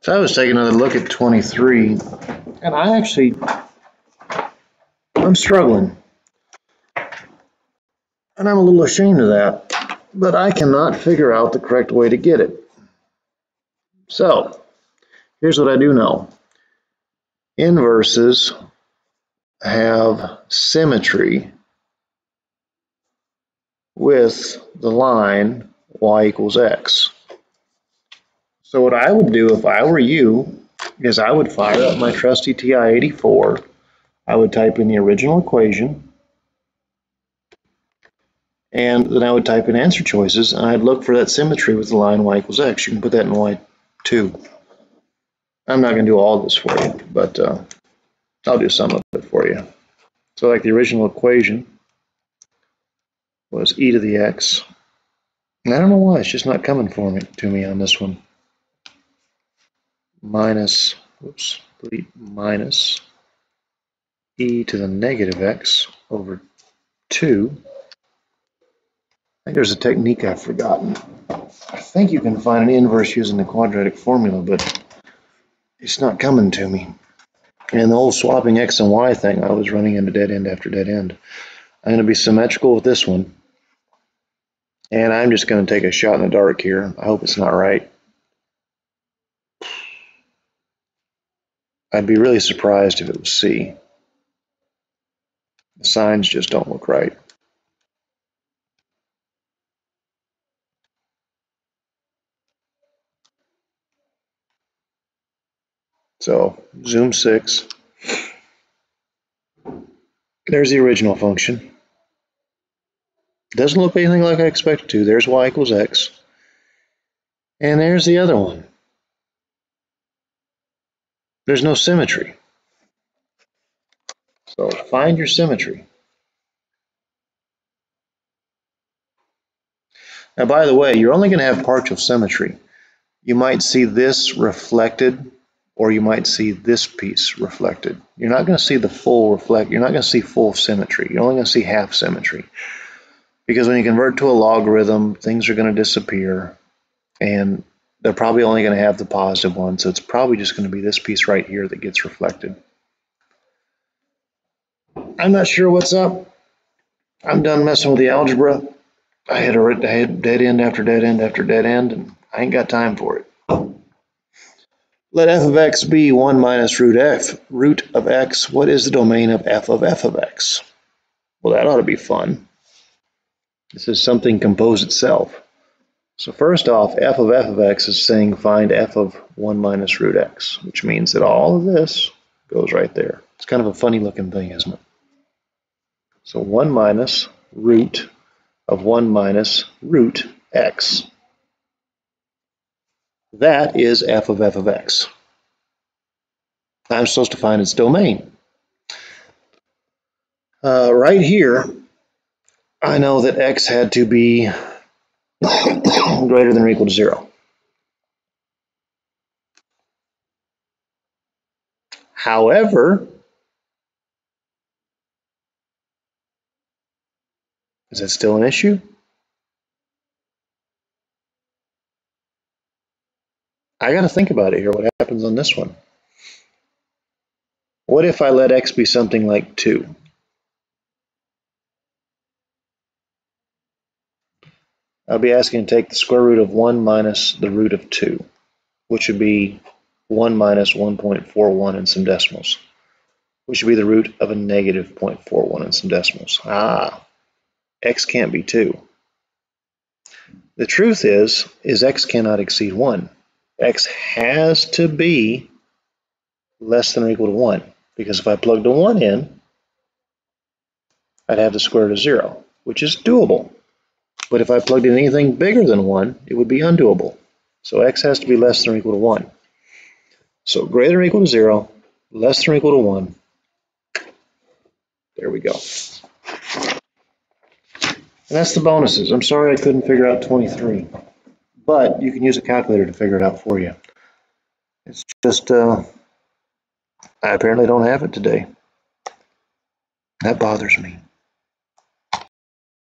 So I was taking another look at 23, and I'm struggling. And I'm a little ashamed of that, but I cannot figure out the correct way to get it. So here's what I do know. Inverses have symmetry with the line y equals x. So what I would do if I were you is I would fire up my trusty TI-84. I would type in the original equation, and then I would type in answer choices, and I'd look for that symmetry with the line y equals x. You can put that in y2. I'm not going to do all this for you, but I'll do some of it for you. So like the original equation was e to the x. And I don't know why, it's just not coming to me on this one. Minus e to the negative x over 2. I think there's a technique I've forgotten. I think you can find an inverse using the quadratic formula, but it's not coming to me. And the whole swapping x and y thing, I was running into dead end after dead end. I'm going to be symmetrical with this one. And I'm just going to take a shot in the dark here. I hope it's not right. I'd be really surprised if it was C. The signs just don't look right. So, zoom 6. There's the original function. Doesn't look anything like I expected to. There's y equals x. And there's the other one. There's no symmetry. So find your symmetry. Now, by the way, you're only going to have partial symmetry. You might see this reflected, or you might see this piece reflected. You're not going to see the full you're not going to see full symmetry. You're only going to see half symmetry. Because when you convert to a logarithm, things are going to disappear, and they're probably only going to have the positive one, so it's probably just going to be this piece right here that gets reflected. I'm not sure what's up. I'm done messing with the algebra. I had dead end after dead end after dead end, and I ain't got time for it. Let f of x be 1 minus root of x. What is the domain of f of x? Well, that ought to be fun. This is something compose itself. So first off, f of x is saying find f of 1 minus root x, which means that all of this goes right there. It's kind of a funny looking thing, isn't it? So 1 minus root of 1 minus root x. That is f of x. I'm supposed to find its domain. Right here, I know that x had to be greater than or equal to 0. However, is that still an issue? I got to think about it here. What happens on this one? What if I let x be something like 2? I'll be asking to take the square root of 1 minus the root of 2, which would be 1 minus 1.41 and some decimals, which would be the root of a negative 0.41 and some decimals. X can't be 2. The truth is x cannot exceed 1. X has to be less than or equal to 1, because if I plugged a 1 in, I'd have the square root of 0, which is doable. But if I plugged in anything bigger than 1, it would be undoable. So x has to be less than or equal to 1. So greater than or equal to 0, less than or equal to 1. There we go. And that's the bonuses. I'm sorry I couldn't figure out 23. But you can use a calculator to figure it out for you. It's just, I apparently don't have it today. That bothers me.